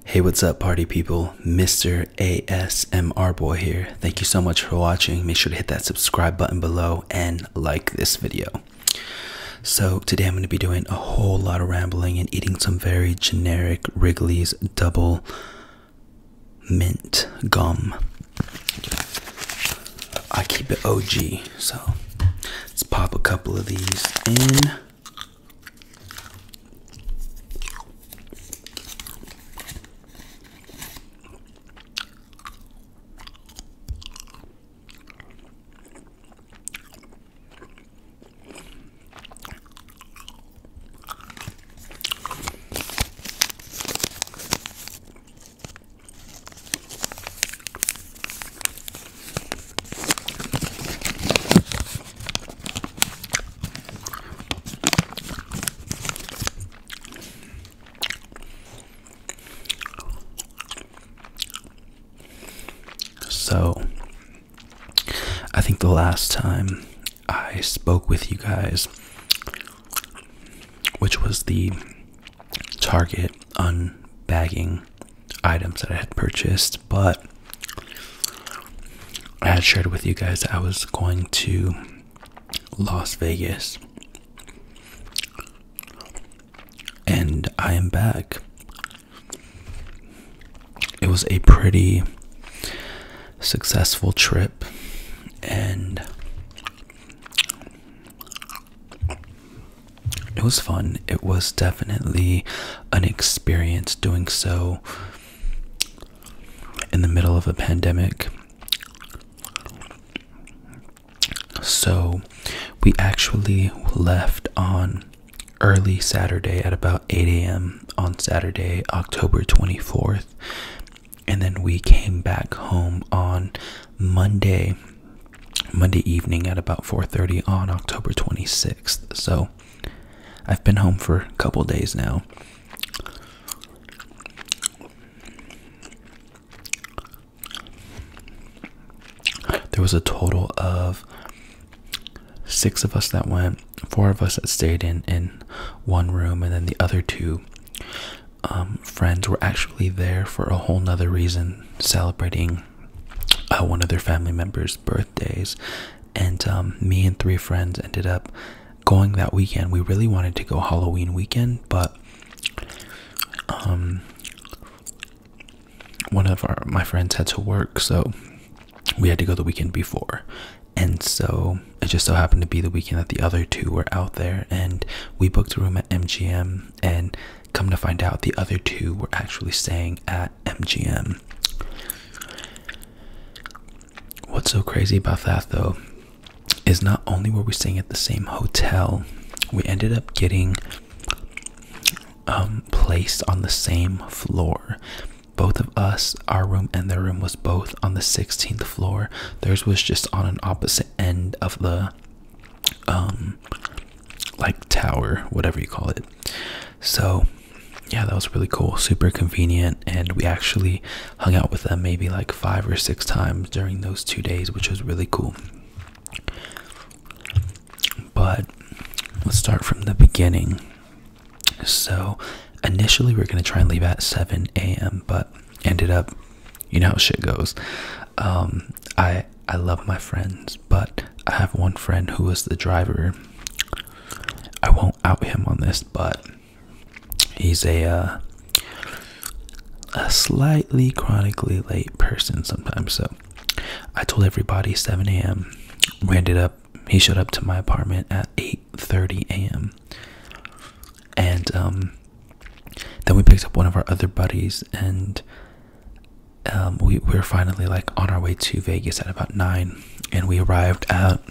Hey, what's up, party people? Mr. ASMR Boy here. Thank you so much for watching. Make sure to hit that subscribe button below and like this video. So today I'm going to be doing a whole lot of rambling and eating some very generic Wrigley's double mint gum. I keep it OG, so let's pop a couple of these in. So, I think the last time I spoke with you guys, which was the Target unbagging items that I had purchased, but I had shared with you guys that I was going to Las Vegas, and I am back. It was a pretty successful trip, and it was fun. It was definitely an experience doing so in the middle of a pandemic. So we actually left on early Saturday at about 8 a.m. on Saturday, October 24th. And then we came back home on Monday evening at about 4:30 on October 26th. So I've been home for a couple days now. There was a total of 6 of us that went, 4 of us that stayed in one room, and then the other 2 friends were actually there for a whole nother reason, celebrating one of their family members' birthdays. And me and 3 friends ended up going that weekend. We really wanted to go Halloween weekend, but one of my friends had to work, so we had to go the weekend before. And so it just so happened to be the weekend that the other 2 were out there, and we booked a room at MGM, and come to find out the other 2 were actually staying at MGM. What's so crazy about that, though, is not only were we staying at the same hotel, we ended up getting placed on the same floor. Both of us, our room and their room, was both on the 16th floor. Theirs was just on an opposite end of the like tower, whatever you call it. So yeah, that was really cool, super convenient, and we actually hung out with them maybe like 5 or 6 times during those 2 days, which was really cool. But let's start from the beginning. So initially we were going to try and leave at 7 a.m. but ended up, you know how shit goes. I love my friends, but I have one friend who was the driver. I won't out him on this, but he's a slightly chronically late person sometimes. So I told everybody 7 a.m. He showed up to my apartment at 8:30 a.m. And then we picked up one of our other buddies, and we were finally like on our way to Vegas at about 9, and we arrived at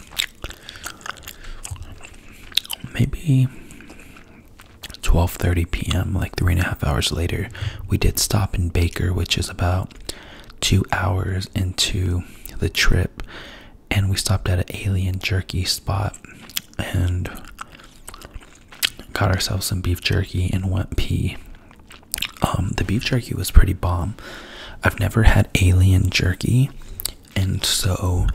maybe 12:30 p.m., like 3.5 hours later. We did stop in Baker, which is about 2 hours into the trip, and we stopped at an alien jerky spot and got ourselves some beef jerky and went pee. The beef jerky was pretty bomb. I've never had alien jerky, and so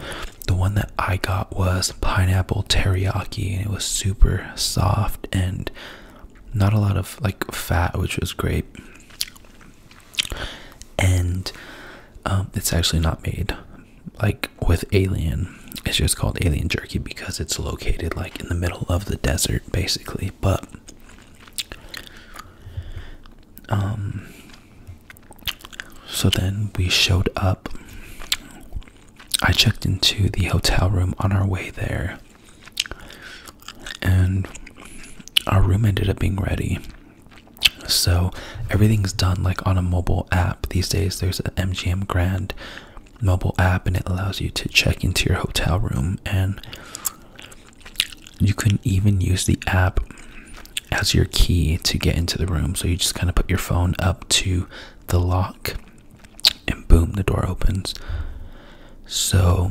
the one that I got was pineapple teriyaki, and it was super soft and not a lot of like fat, which was great. It's actually not made like with alien. It's just called alien jerky because it's located like in the middle of the desert, basically. But so then we showed up. I checked into the hotel room on our way there, and our room ended up being ready. So everything's done like on a mobile app these days. There's an MGM Grand mobile app, and it allows you to check into your hotel room, and you can even use the app as your key to get into the room. So you just kind of put your phone up to the lock, and boom, the door opens. So,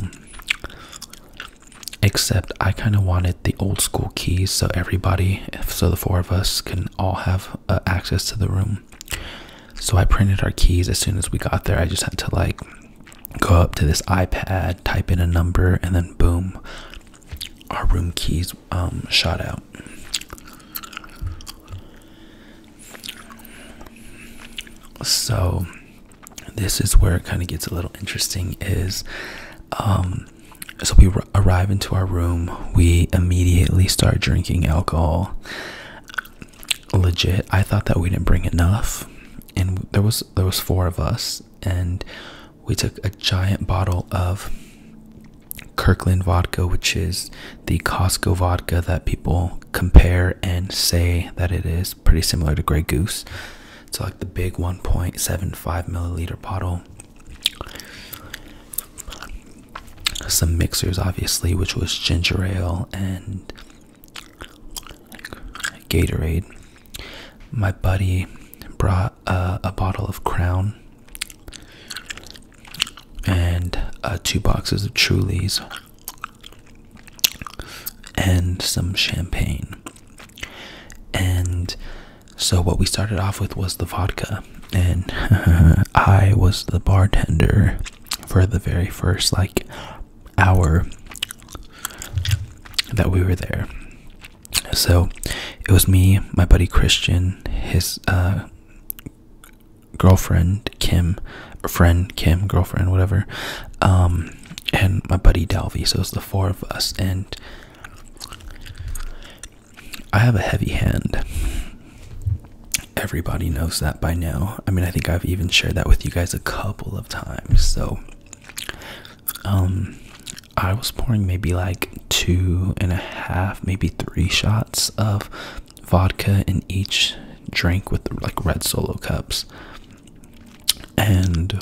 except I kind of wanted the old school keys, so the 4 of us can all have access to the room. So I printed our keys as soon as we got there. I just had to like go up to this iPad, type in a number, and then boom, our room keys shot out. So this is where it kind of gets a little interesting. So we arrive into our room, we immediately start drinking alcohol. Legit, I thought that we didn't bring enough, and there was 4 of us, and we took a giant bottle of Kirkland vodka, which is the Costco vodka that people compare and say that it is pretty similar to Grey Goose. It's like the big 1.75 milliliter bottle. Some mixers, obviously, which was ginger ale and Gatorade. My buddy brought a bottle of Crown and 2 boxes of Trulies and some champagne. And so what we started off with was the vodka, and I was the bartender for the very first like hour that we were there. So it was me, my buddy Christian, his girlfriend Kim, girlfriend, whatever, and my buddy Dalvy. So it was the 4 of us, and I have a heavy hand. Everybody knows that by now. I mean, I think I've even shared that with you guys a couple of times. So I was pouring maybe like 2.5, maybe 3 shots of vodka in each drink with like red Solo cups. And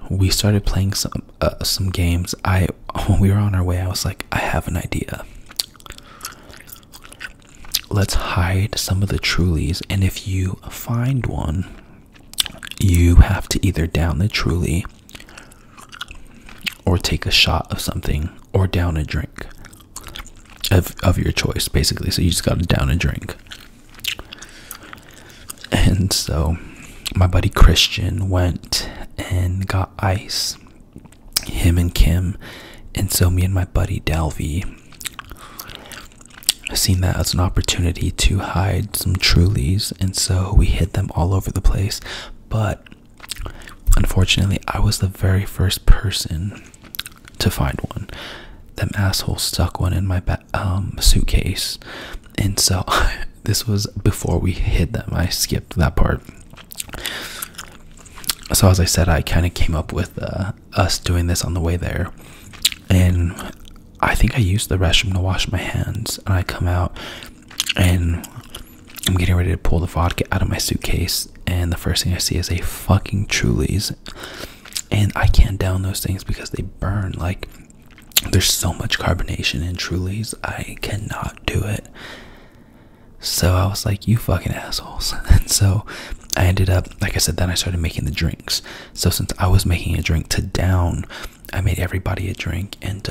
we started playing some games. When we were on our way, I was like, I have an idea. Let's hide some of the Trulies, and if you find one, you have to either down the Truly or take a shot of something or down a drink of your choice, basically. So you just got to down a drink. And so my buddy Christian went and got ice, him and Kim, and so me and my buddy Dalvy seen that as an opportunity to hide some Trulies, and so we hid them all over the place. But unfortunately, I was the very first person to find one. Them assholes stuck one in my suitcase, and so this was before we hid them. I skipped that part. So as I said, I kind of came up with us doing this on the way there, and I think I used the restroom to wash my hands, and I come out and I'm getting ready to pull the vodka out of my suitcase, and the first thing I see is a fucking Trulies, and I can't down those things because they burn. Like, there's so much carbonation in Trulies, I cannot do it. So I was like, you fucking assholes. And so I ended up, like I said, then I started making the drinks. So since I was making a drink to down, I made everybody a drink, and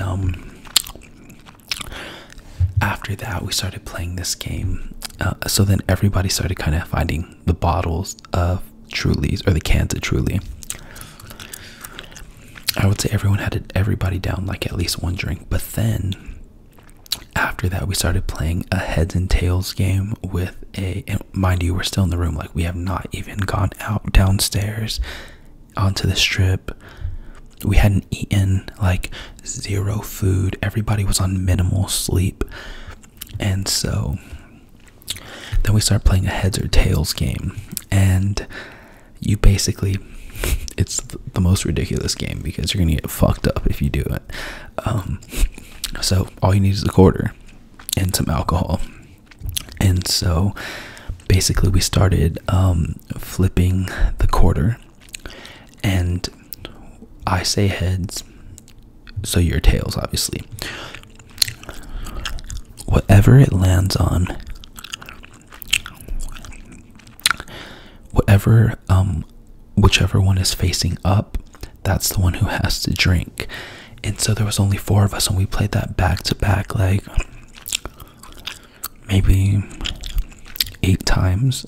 after that we started playing this game. So then everybody started kind of finding the bottles of Trulies, or the cans of Truly. I would say everybody down like at least one drink. But then after that, we started playing a heads and tails game with and mind you, we're still in the room. Like, we have not even gone out downstairs onto the strip. We hadn't eaten, like, zero food. Everybody was on minimal sleep. And so then we started playing a heads or tails game. And you basically, it's the most ridiculous game because you're gonna get fucked up if you do it. So all you need is a quarter and some alcohol. And so basically we started flipping the quarter, and I say heads, so your tails, obviously. Whatever it lands on, whichever one is facing up, that's the one who has to drink. And so there was only 4 of us, and we played that back to back, like maybe 8 times.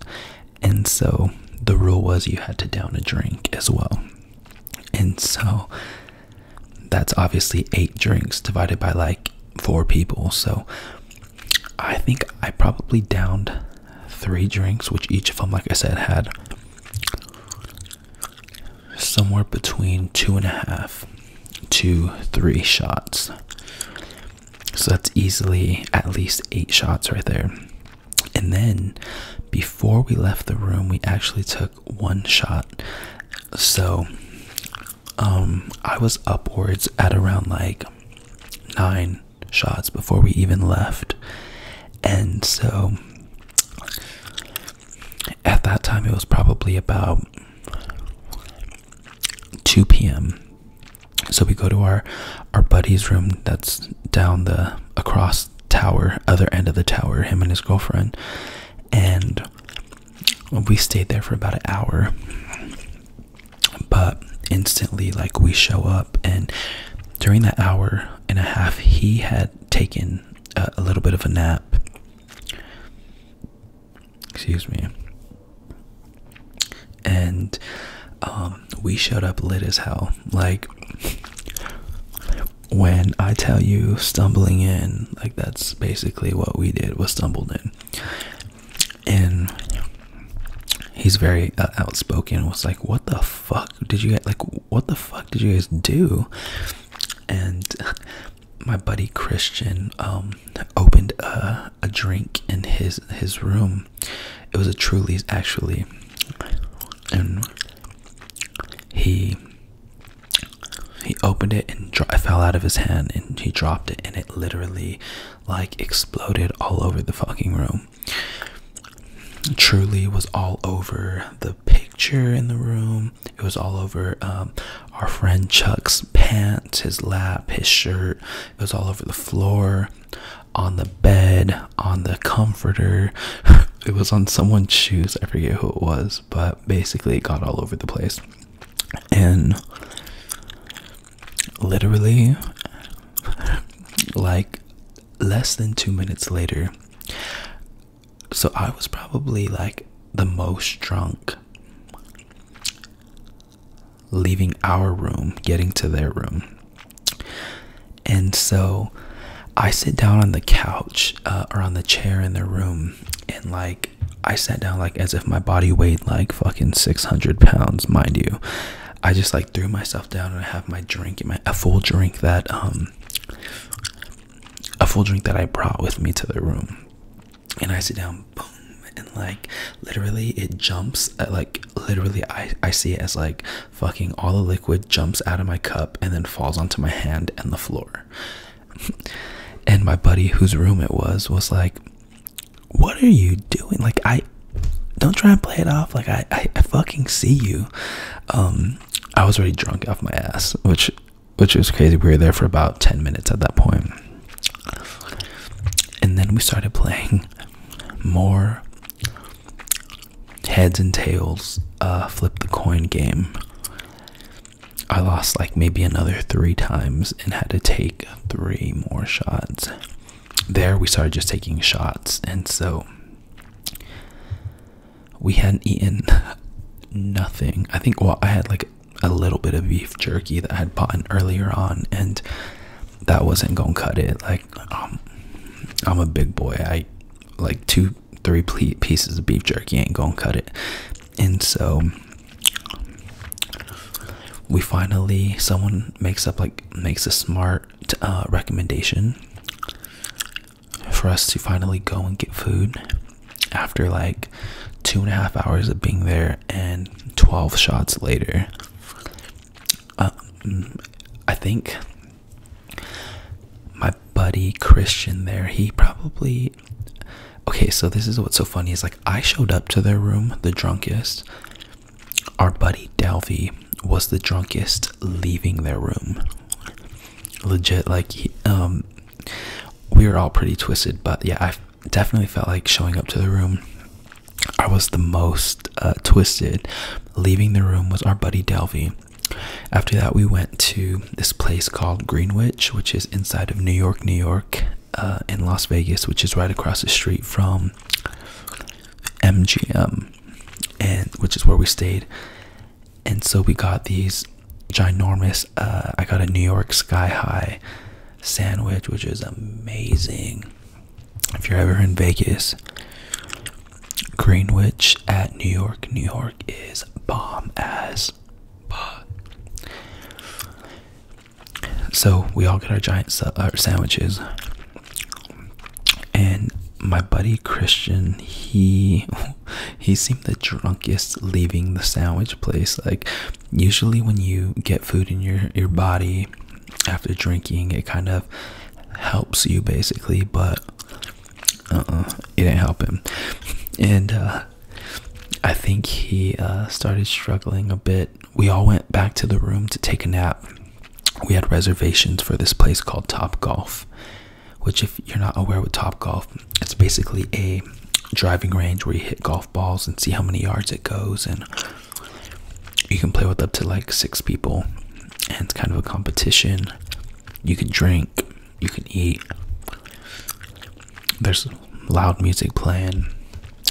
And so the rule was you had to down a drink as well. And so that's obviously 8 drinks divided by like 4 people. So I think I probably downed 3 drinks, which each of them, like I said, had somewhere between 2.5 to 3 shots. So that's easily at least 8 shots right there. And then before we left the room, we actually took 1 shot. So I was upwards at around like 9 shots before we even left. And so at that time it was probably about 2 p.m. So we go to our buddy's room that's down the across tower, other end of the tower, him and his girlfriend, and we stayed there for about an hour. But instantly, like, we show up, and during that hour and a half he had taken a little bit of a nap. Excuse me. And we showed up lit as hell. Like, when I tell you stumbling in, like, that's basically what we did, was stumbled in. And he's very outspoken, was like, what the fuck did you guys do? And my buddy Christian opened a drink in his room. It was a Truly's, actually, and he opened it and it fell out of his hand, and he dropped it, and it literally like exploded all over the fucking room. Truly was all over the picture in the room. It was all over our friend Chuck's pants, his lap, his shirt. It was all over the floor, on the bed, on the comforter. It was on someone's shoes. I forget who it was, but basically it got all over the place. And literally, like, less than 2 minutes later, so I was probably like the most drunk leaving our room, getting to their room. And so I sit down on the couch or on the chair in their room, and like I sat down like as if my body weighed like fucking 600 pounds, mind you. I just like threw myself down, and I have my drink, a full drink that I brought with me to the room. And I sit down, boom, and like literally it jumps at, like, literally I see it as like fucking all the liquid jumps out of my cup and then falls onto my hand and the floor. And my buddy, whose room it was like, what are you doing? Like, don't try and play it off. Like, I fucking see you. I was already drunk off my ass, which was crazy. We were there for about 10 minutes at that point. And then we started playing more heads and tails, flip the coin game. I lost like maybe another 3 times and had to take 3 more shots. There we started just taking shots, and so we hadn't eaten nothing. I think, well, I had like a little bit of beef jerky that I had bought earlier on, and that wasn't gonna cut it. Like, I'm a big boy. I like 2-3 pieces of beef jerky ain't gonna cut it. And so we finally, someone makes a smart recommendation for us to finally go and get food after like 2.5 hours of being there and 12 shots later. I think my buddy Christian there, he probably, okay, so this is what's so funny is like I showed up to their room the drunkest. Our buddy Delvey was the drunkest leaving their room. Legit, like we were all pretty twisted, but yeah, I definitely felt like showing up to the room, I was the most twisted. Leaving the room was our buddy Delvey. After that, we went to this place called Greenwich, which is inside of New York, in Las Vegas, which is right across the street from MGM, and which is where we stayed. And so we got these ginormous, I got a New York Sky High sandwich, which is amazing. If you're ever in Vegas, Greenwich at New York is bomb as fuck. So we all get our giant sandwiches, and my buddy Christian, he seemed the drunkest leaving the sandwich place. Like usually when you get food in your body after drinking, it kind of helps you basically, but it didn't help him. And I think he started struggling a bit. We all went back to the room to take a nap. We had reservations for this place called Top Golf, which, if you're not aware with Top Golf, it's basically a driving range where you hit golf balls and see how many yards it goes, and you can play with up to like 6 people, and it's kind of a competition. You can drink, you can eat, there's loud music playing.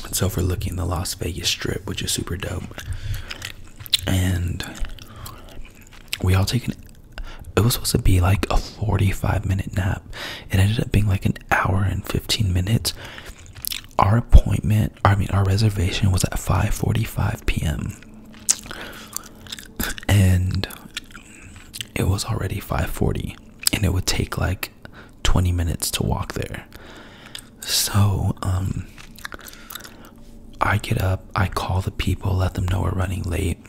It's overlooking the Las Vegas Strip, which is super dope. And we all taken, it was supposed to be like a 45-minute nap. It ended up being like an hour and 15 minutes. Our reservation was at 5:45 p.m. and it was already 5:40, and it would take like 20 minutes to walk there. So I get up, I call the people, let them know we're running late.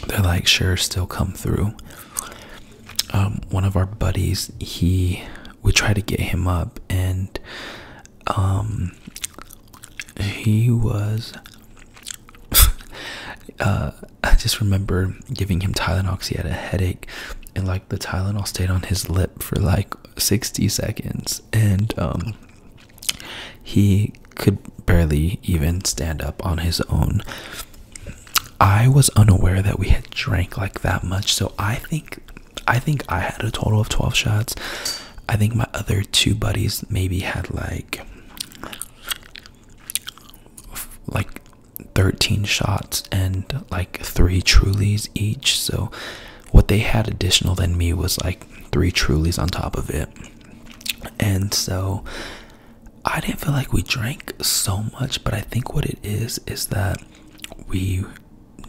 They're like, sure, still come through. One of our buddies, we tried to get him up, and he was I just remember giving him Tylenol because he had a headache, and like the Tylenol stayed on his lip for like 60 seconds, and he could barely even stand up on his own. I was unaware that we had drank like that much, so I think I had a total of 12 shots. I think my other 2 buddies maybe had like 13 shots and like 3 Trulies each. So what they had additional than me was like 3 Trulies on top of it. And so I didn't feel like we drank so much, but I think what it is that we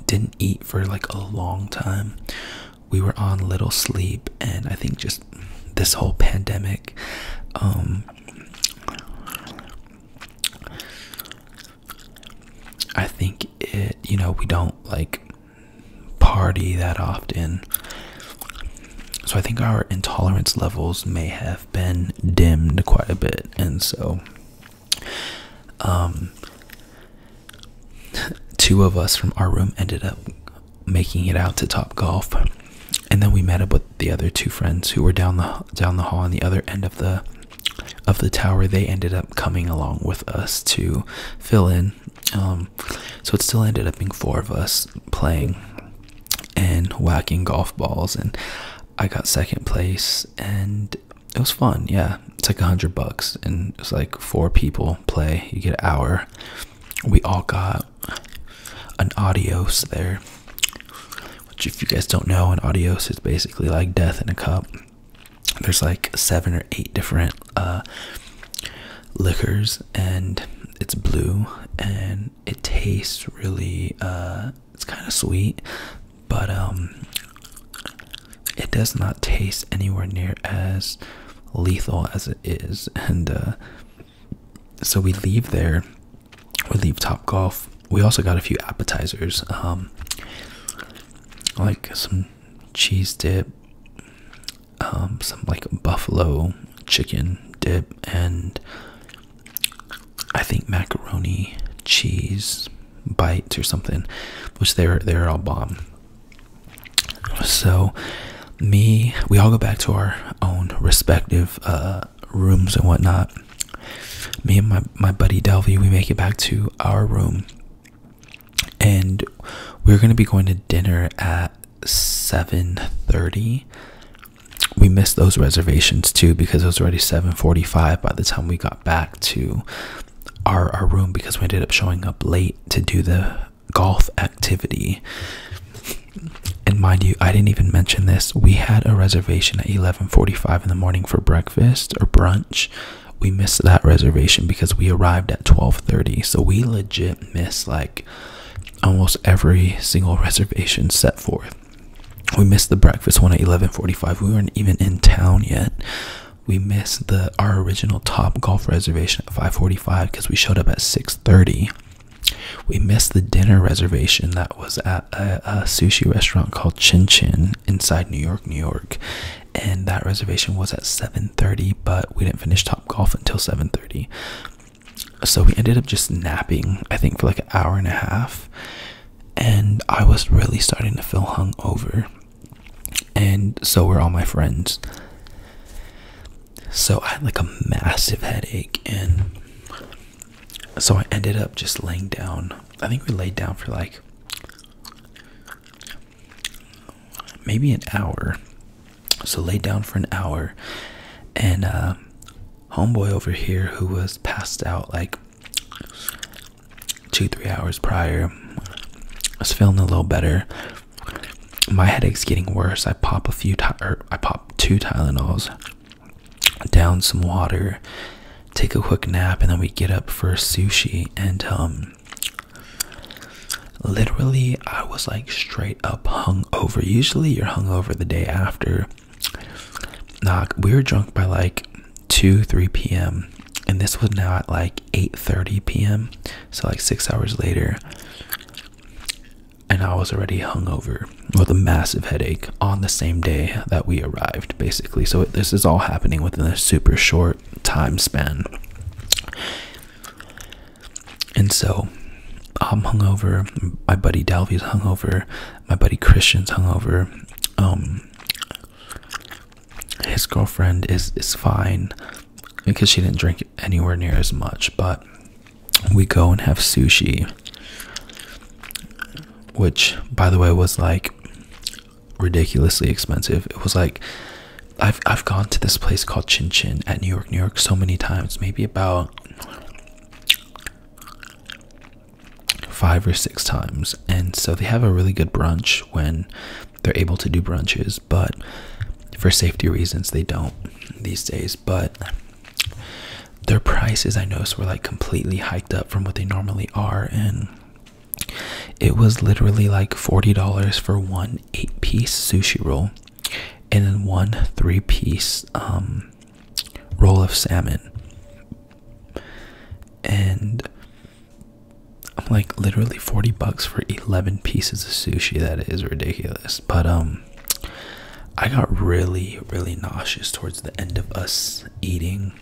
didn't eat for like a long time. We were on little sleep, and I think just this whole pandemic, I think it, we don't like party that often. So I think our intolerance levels may have been dimmed quite a bit. And so 2 of us from our room ended up making it out to Top Golf. And then we met up with the other 2 friends who were down the hall on the other end of the tower. They ended up coming along with us to fill in. So it still ended up being 4 of us playing and whacking golf balls, and I got second place, and it was fun. Yeah, it's like $100, and it's like 4 people play. You get an hour. We all got an adios there, which, if you guys don't know, an adios is basically like death in a cup. There's like 7 or 8 different liquors, and it's blue, and it tastes really it's kind of sweet, but it does not taste anywhere near as lethal as it is. And so we leave there, we leave Topgolf. We also got a few appetizers, like some cheese dip, some like buffalo chicken dip, and I think macaroni cheese bites or something, which they're all bomb. So we all go back to our own respective rooms and whatnot. Me and my buddy Delvey, we make it back to our room, and we're gonna be going to dinner at 7:30. We missed those reservations too because it was already 7:45 by the time we got back to our room, because we ended up showing up late to do the golf activity. And mind you, I didn't even mention this. We had a reservation at 11:45 in the morning for breakfast or brunch. We missed that reservation because we arrived at 12:30. So we legit missed like almost every single reservation set forth. We missed the breakfast one at 11:45. We weren't even in town yet. We missed our original Topgolf reservation at 5:45 because we showed up at 6:30. We missed the dinner reservation that was at a sushi restaurant called Chin Chin inside New York, and that reservation was at 7:30, but we didn't finish Topgolf until 7:30. So we ended up just napping, I think, for like an hour and a half, and I was really starting to feel hungover, and so were all my friends. So I had like a massive headache, and so I ended up just laying down. I think we laid down for like maybe an hour. So laid down for an hour, and homeboy over here, who was passed out like 2-3 hours prior, was feeling a little better. My headache's getting worse. I pop 2 Tylenols, down some water, take a quick nap, and then we get up for sushi. And literally I was like straight up hungover. Usually you're hungover the day after. Nah, we were drunk by like 2-3 p.m. and this was now at like 8:30 p.m. so like 6 hours later, and I was already hungover with a massive headache on the same day that we arrived, basically. So this is all happening within a super short time span. And so I'm hungover, my buddy Dalvy's hungover, my buddy Christian's hungover. His girlfriend is fine because she didn't drink anywhere near as much, but we go and have sushi, which, by the way, was like ridiculously expensive. It was like, I've gone to this place called Chin Chin at New York so many times, maybe about 5 or 6 times. And so they have a really good brunch when they're able to do brunches, but for safety reasons they don't these days. But their prices, I noticed, were like completely hiked up from what they normally are, and it was literally like $40 for one 8-piece sushi roll and then one 3-piece roll of salmon. And I'm like, literally $40 for 11 pieces of sushi. That is ridiculous. But I got really nauseous towards the end of us eating.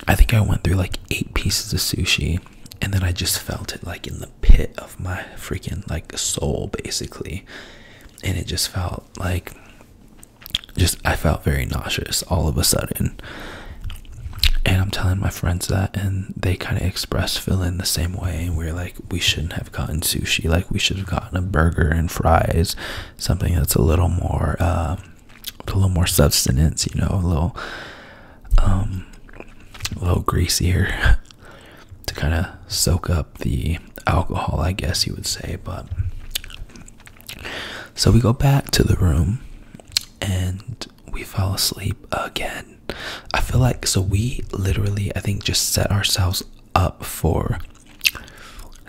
I think I went through like 8 pieces of sushi, and then I just felt it like in the pit of my freaking like soul, basically. And it just felt like, I felt very nauseous all of a sudden. And I'm telling my friends that, and they kind of expressed feeling the same way. And we're like, we shouldn't have gotten sushi. Like, we should have gotten a burger and fries, something that's a little more substance, you know, a little greasier to kind of soak up the alcohol, I guess you would say. But so we go back to the room and we fell asleep again. I feel like, so we literally, I think, just set ourselves up for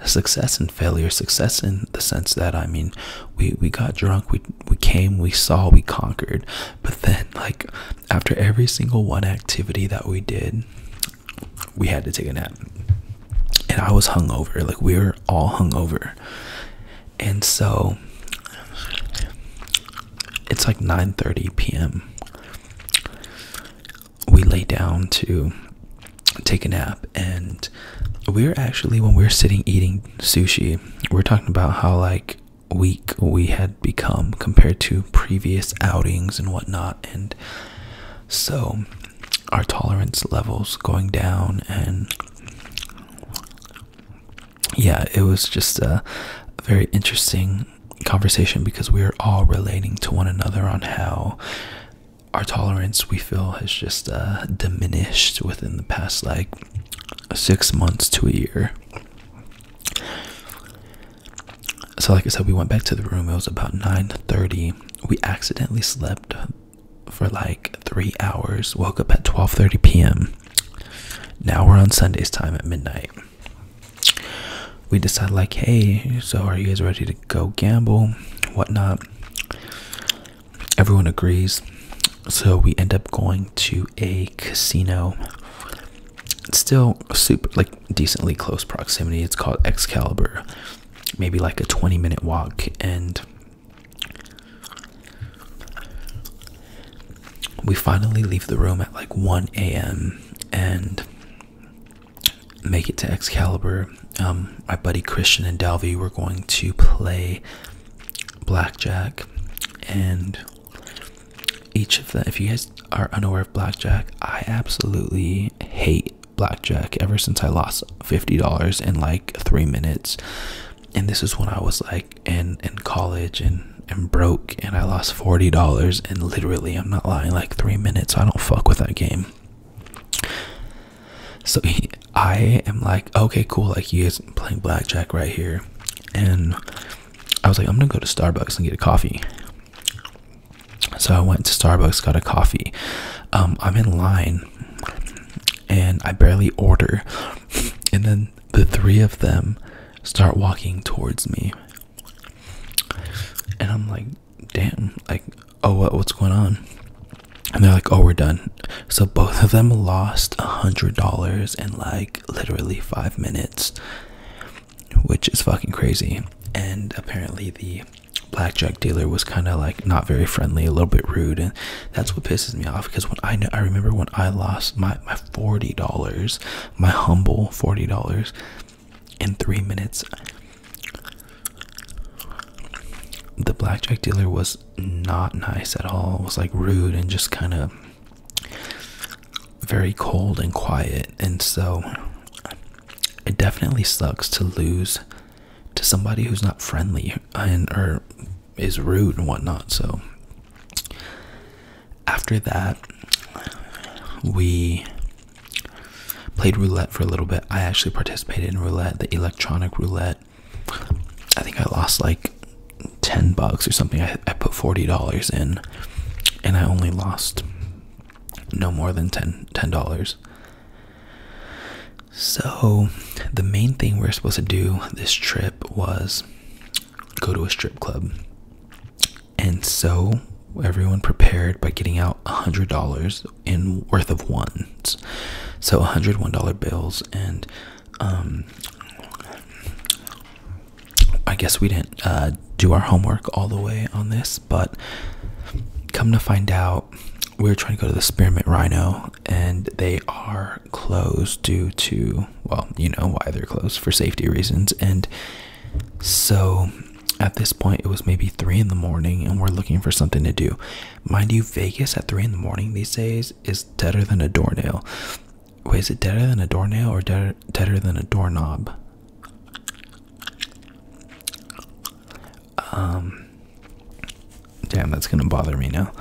success and failure. Success in the sense that, I mean, we got drunk, we came, we saw, we conquered. But then, like, after every single one activity that we did, we had to take a nap. And I was hungover. Like, we were all hungover. And so it's like 9:30 p.m. We lay down to take a nap, and we were actually, when we were sitting eating sushi, we were talking about how like weak we had become compared to previous outings and whatnot. And so our tolerance levels going down, and yeah, it was just a very interesting conversation, because we were all relating to one another on how our tolerance, we feel, has just diminished within the past like 6 months to a year. So like I said, we went back to the room. It was about 9:30. We accidentally slept for like 3 hours, woke up at 12:30 p.m. Now we're on Sunday's time at midnight. We decided, like, hey, so are you guys ready to go gamble, whatnot? Everyone agrees. So we end up going to a casino. It's still super, like, decently close proximity. It's called Excalibur. Maybe like a 20-minute walk. And we finally leave the room at like 1 a.m. and make it to Excalibur. My buddy Christian and Dalvey were going to play blackjack, and each of them, if you guys are unaware of blackjack, I absolutely hate blackjack ever since I lost $50 in like 3 minutes. And this is when I was like in college and broke, and I lost $40 in, literally, I'm not lying, like 3 minutes. I don't fuck with that game. So I am like, okay, cool, like, you guys playing blackjack right here. And I was like, I'm gonna go to Starbucks and get a coffee. So I went to Starbucks, got a coffee. I'm in line, and I barely order, and then the three of them start walking towards me, and I'm like, damn, like, oh, what's going on? And they're like, oh, we're done. So both of them lost $100 in like literally 5 minutes, which is fucking crazy. And apparently the blackjack dealer was kind of like not very friendly, a little bit rude, and that's what pisses me off, because when I remember when I lost my $40, my humble $40 in 3 minutes, the blackjack dealer was not nice at all. It was like rude and just kind of very cold and quiet. And so it definitely sucks to lose to somebody who's not friendly and or is rude and whatnot. So after that, we played roulette for a little bit. I actually participated in roulette, the electronic roulette. I think I lost like $10 or something. I put $40 in, and I only lost no more than $10. So the main thing we were supposed to do this trip was go to a strip club. And so everyone prepared by getting out $100 in worth of ones. So $101 bills. And I guess we didn't do our homework all the way on this, but come to find out, we were trying to go to the Spearmint Rhino, and they are closed due to, well, you know why they're closed, for safety reasons. And so at this point, it was maybe 3 in the morning, and we're looking for something to do. Mind you, Vegas at 3 in the morning these days is deader than a doornail. Wait, is it deader than a doornail or deader than a doorknob? Damn, that's gonna bother me now.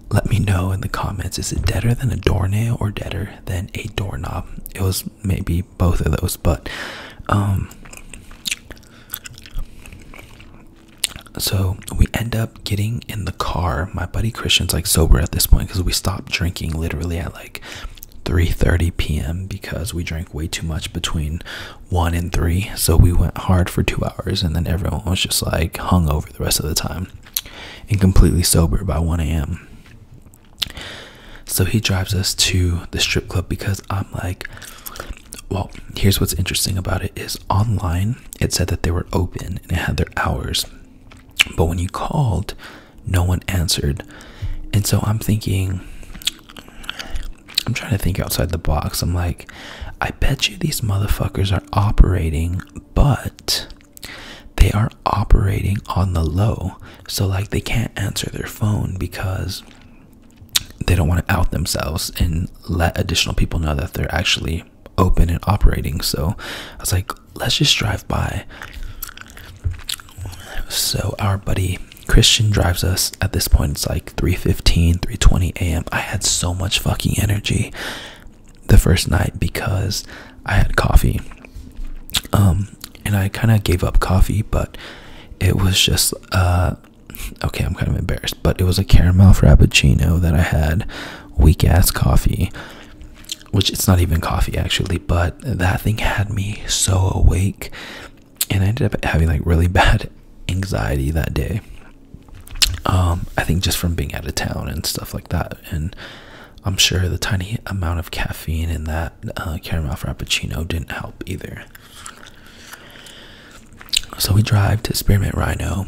Let me know in the comments, is it deader than a doornail or deader than a doorknob? It was maybe both of those, but So we end up getting in the car. My buddy Christian's like sober at this point because we stopped drinking literally at like 3:30 p.m. because we drank way too much between 1 and 3. So we went hard for 2 hours, and then everyone was just like hungover the rest of the time and completely sober by 1 a.m. So he drives us to the strip club because I'm like, well, here's what's interesting about it is online it said that they were open and it had their hours, but when you called, no one answered. And so I'm trying to think outside the box. I'm like, I bet you these motherfuckers are operating, but they are operating on the low. So like they can't answer their phone because they don't want to out themselves and let additional people know that they're actually open and operating. So I was like, let's just drive by. So our buddy Christian drives us. At this point it's like 3:15, 3:20 a.m. I had so much fucking energy the first night because I had coffee, and I kind of gave up coffee, but it was just okay, I'm kind of embarrassed, but it was a caramel frappuccino that I had, weak ass coffee, which it's not even coffee actually, but that thing had me so awake, and I ended up having like really bad anxiety that day. I think just from being out of town and stuff like that, and I'm sure the tiny amount of caffeine in that caramel frappuccino didn't help either. So we drive to Spearmint Rhino,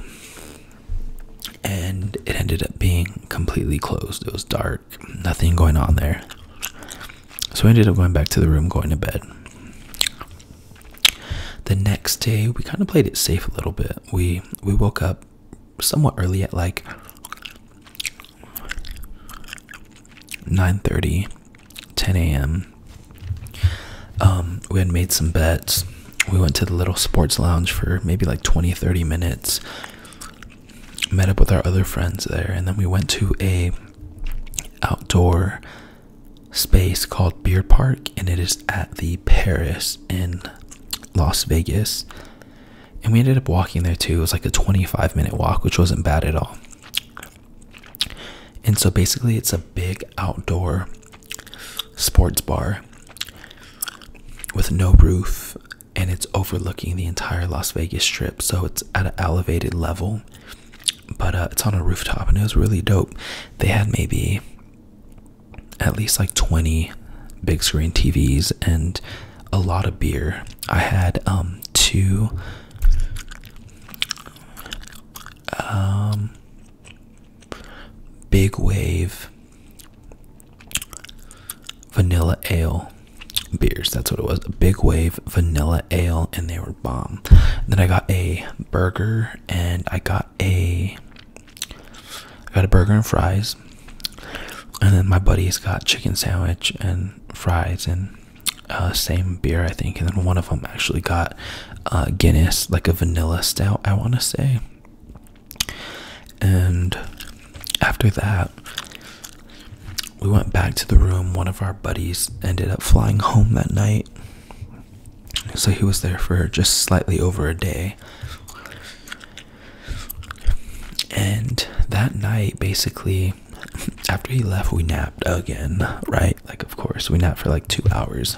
and it ended up being completely closed. It was dark, nothing going on there. So we ended up going back to the room, going to bed. The next day, we kind of played it safe a little bit. We woke up somewhat early at like 9:30, 10 a.m. We had made some bets. We went to the little sports lounge for maybe like 20-30 minutes. Met up with our other friends there, and then we went to a outdoor space called Beer Park, and it is at the Paris in Las Vegas. And we ended up walking there too. It was like a 25-minute walk, which wasn't bad at all. And so basically it's a big outdoor sports bar with no roof, and it's overlooking the entire Las Vegas Strip. So it's at an elevated level, but it's on a rooftop, and it was really dope. They had maybe at least like 20 big screen TVs and a lot of beer. I had two Big Wave vanilla ale beers. That's what it was. A Big Wave vanilla ale, and they were bomb. And then I got a burger, and I got a burger and fries. And then my buddies got chicken sandwich and fries and same beer, I think. And then one of them actually got Guinness, like a vanilla stout, I want to say. And after that, we went back to the room. One of our buddies ended up flying home that night, so he was there for just slightly over a day. And that night, basically, after he left, we napped again, right? Like, of course, we napped for like 2 hours.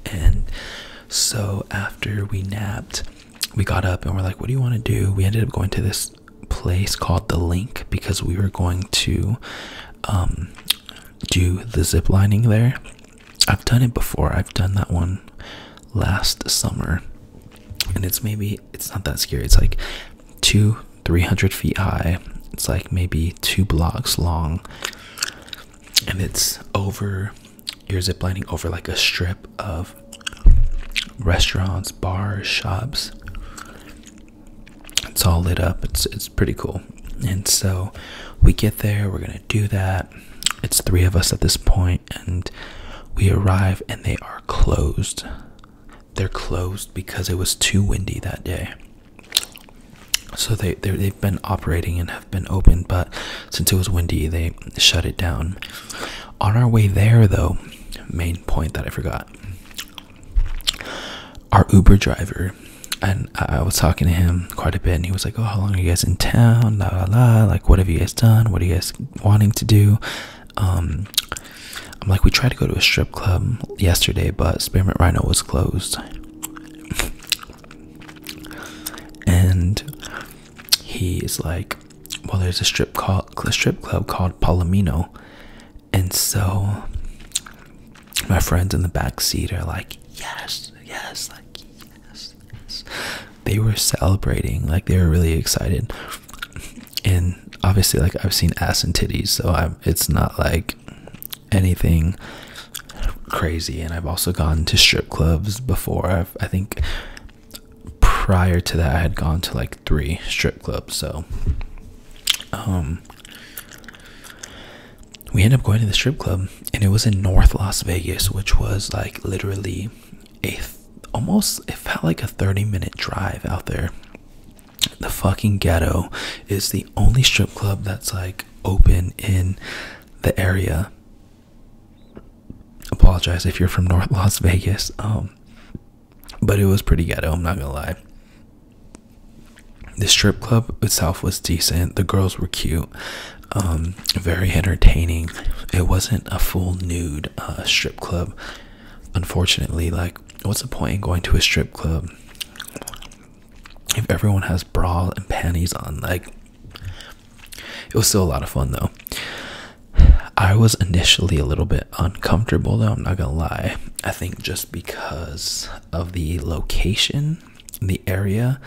And so after we napped, we got up and we're like, what do you want to do? We ended up going to this place called The Link because we were going to do the zip lining there. I've done it before. I've done that one last summer, and it's not that scary. It's like 300 feet high. It's like maybe 2 blocks long, and you're ziplining over like a strip of restaurants, bars, shops. It's all lit up. It's pretty cool. And so we get there, we're gonna do that. It's 3 of us at this point, and we arrive and they are closed. They're closed because it was too windy that day. So they've been operating and have been open, but since it was windy, they shut it down. On our way there, though, main point that I forgot, our Uber driver, and I was talking to him quite a bit, and he was like, oh, how long are you guys in town, la la la, like what have you guys done, what are you guys wanting to do? I'm like, we tried to go to a strip club yesterday, but Spearmint Rhino was closed. And he's like, well, there's a strip club called Palomino. And so my friends in the back seat are like, yes, like yes. They were celebrating, like they were really excited. And obviously, like, I've seen ass and titties, so it's not like anything crazy. And I've also gone to strip clubs before. I think prior to that I had gone to like 3 strip clubs. So we ended up going to the strip club, and it was in North Las Vegas, which was like literally it felt like a 30-minute drive out there. The fucking Ghetto is the only strip club that's like open in the area. Apologize if you're from North Las Vegas, but it was pretty ghetto, I'm not gonna lie. The strip club itself was decent. The girls were cute, very entertaining. It wasn't a full nude strip club, unfortunately. Like, what's the point in going to a strip club if everyone has bra and panties on? Like, it was still a lot of fun though. I was initially a little bit uncomfortable though, I'm not gonna lie. I think just because of the location, the area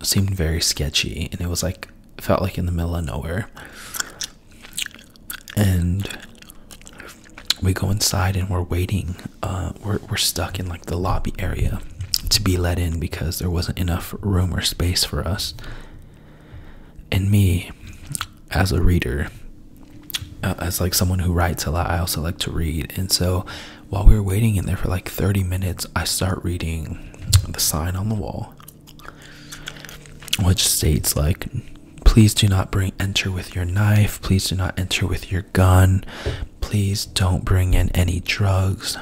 seemed very sketchy, and it was like, felt like in the middle of nowhere. And we go inside and we're waiting, we're stuck in like the lobby area to be let in because there wasn't enough room or space for us. And me, as a reader, as like someone who writes a lot, I also like to read. And so while we were waiting in there for like 30 minutes, I start reading the sign on the wall, which states like, please do not enter with your knife, please do not enter with your gun, please don't bring in any drugs,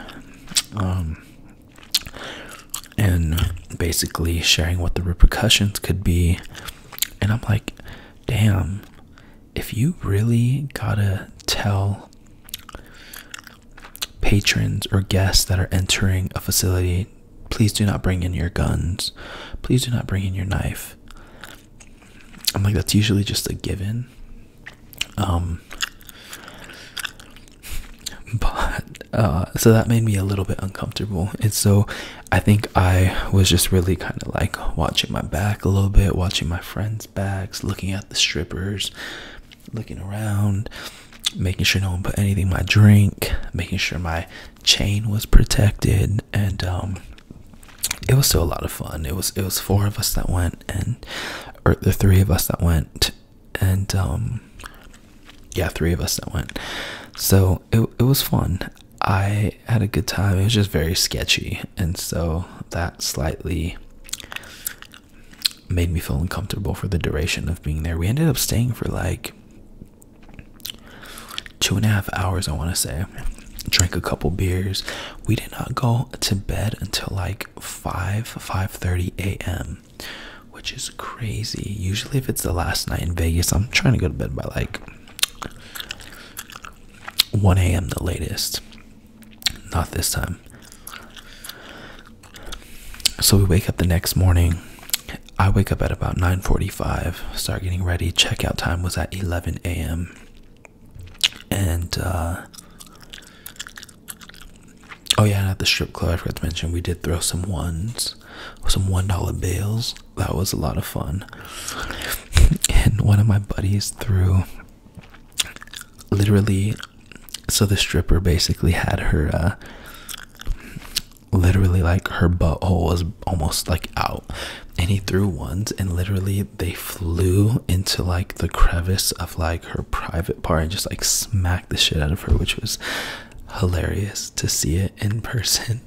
and basically sharing what the repercussions could be. And I'm like, damn, if you really gotta tell patrons or guests that are entering a facility, please do not bring in your guns, please do not bring in your knife, I'm like, that's usually just a given. So that made me a little bit uncomfortable. And so I think I was just really kind of like watching my back a little bit, watching my friends' backs, looking at the strippers, looking around, making sure no one put anything in my drink, making sure my chain was protected. And it was still a lot of fun. It was 4 of us that went, or the 3 of us that went, and yeah, 3 of us that went. So it was fun. I had a good time. It was just very sketchy, and so that slightly made me feel uncomfortable for the duration of being there. We ended up staying for like 2.5 hours, I want to say. Drank a couple beers. We did not go to bed until like 5:30 a.m., which is crazy. Usually if it's the last night in Vegas, I'm trying to go to bed by like 1 a.m. the latest. Not this time. So we wake up the next morning. I wake up at about 9:45, start getting ready. Checkout time was at 11 a.m. And oh yeah, and at the strip club, I forgot to mention, we did throw some $1 bills. That was a lot of fun. And one of my buddies threw, literally, so the stripper basically had her literally like her butthole was almost like out, and he threw ones, and literally they flew into like the crevice of like her private part and just like smacked the shit out of her, which was hilarious to see it in person,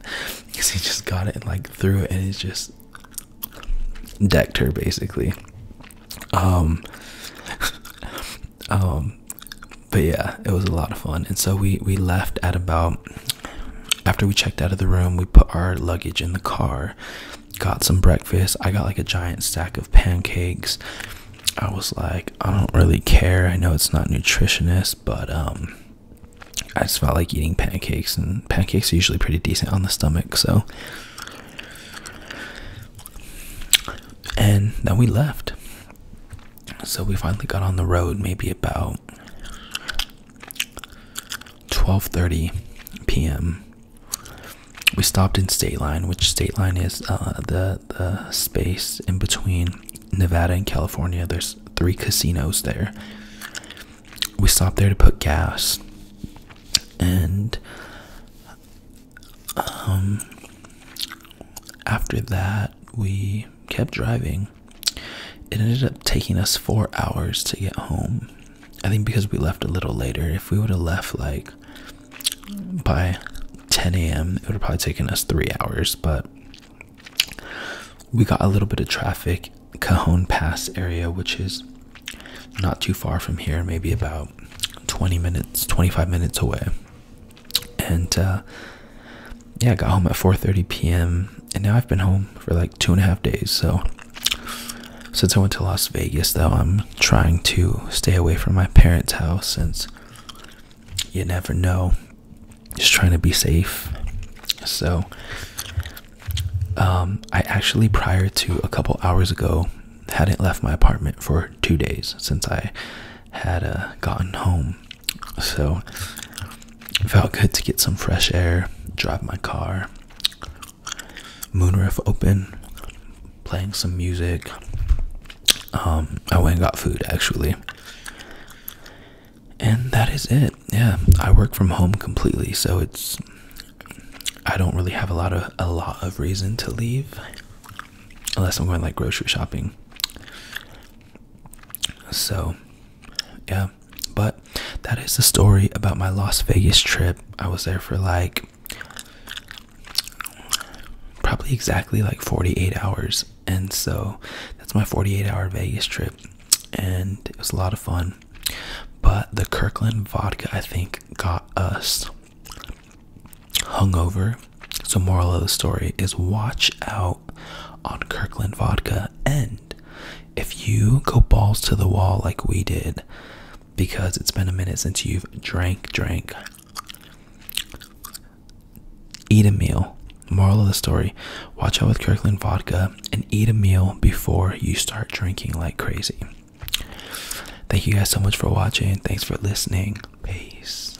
because he just got it and like threw it, and it just decked her basically. But yeah, it was a lot of fun. And so we left at about after we checked out of the room, we put our luggage in the car, got some breakfast. I got like a giant stack of pancakes. I was like, I don't really care. I know it's not nutritionist, but I just felt like eating pancakes, and pancakes are usually pretty decent on the stomach. So, and then we left. So we finally got on the road maybe about 12:30 p.m. We stopped in State Line, which State Line is the space in between Nevada and California. There's 3 casinos there. We stopped there to put gas, and after that we kept driving. It ended up taking us 4 hours to get home. I think because we left a little later. If we would have left like by 10 a.m, it would have probably taken us 3 hours, but we got a little bit of traffic. Cajon Pass area, which is not too far from here, maybe about 25 minutes away. And yeah, I got home at 4:30 p.m. and now I've been home for like 2.5 days. So since I went to Las Vegas, though, I'm trying to stay away from my parents' house, since you never know. Just trying to be safe. So I actually, prior to a couple hours ago, hadn't left my apartment for 2 days since I had gotten home. So it felt good to get some fresh air, drive my car, moonroof open, playing some music. I went and got food, actually. And that is it. Yeah, I work from home completely, so I don't really have a lot of reason to leave, unless I'm going like grocery shopping. So yeah, but that is the story about my Las Vegas trip. I was there for like probably exactly like 48 hours, and so that's my 48-hour Vegas trip, and it was a lot of fun. But the Kirkland vodka, I think, got us hungover. So moral of the story is watch out on Kirkland vodka. And if you go balls to the wall like we did, because it's been a minute since you've drank, eat a meal. Moral of the story, watch out with Kirkland vodka and eat a meal before you start drinking like crazy. Thank you guys so much for watching. Thanks for listening. Peace.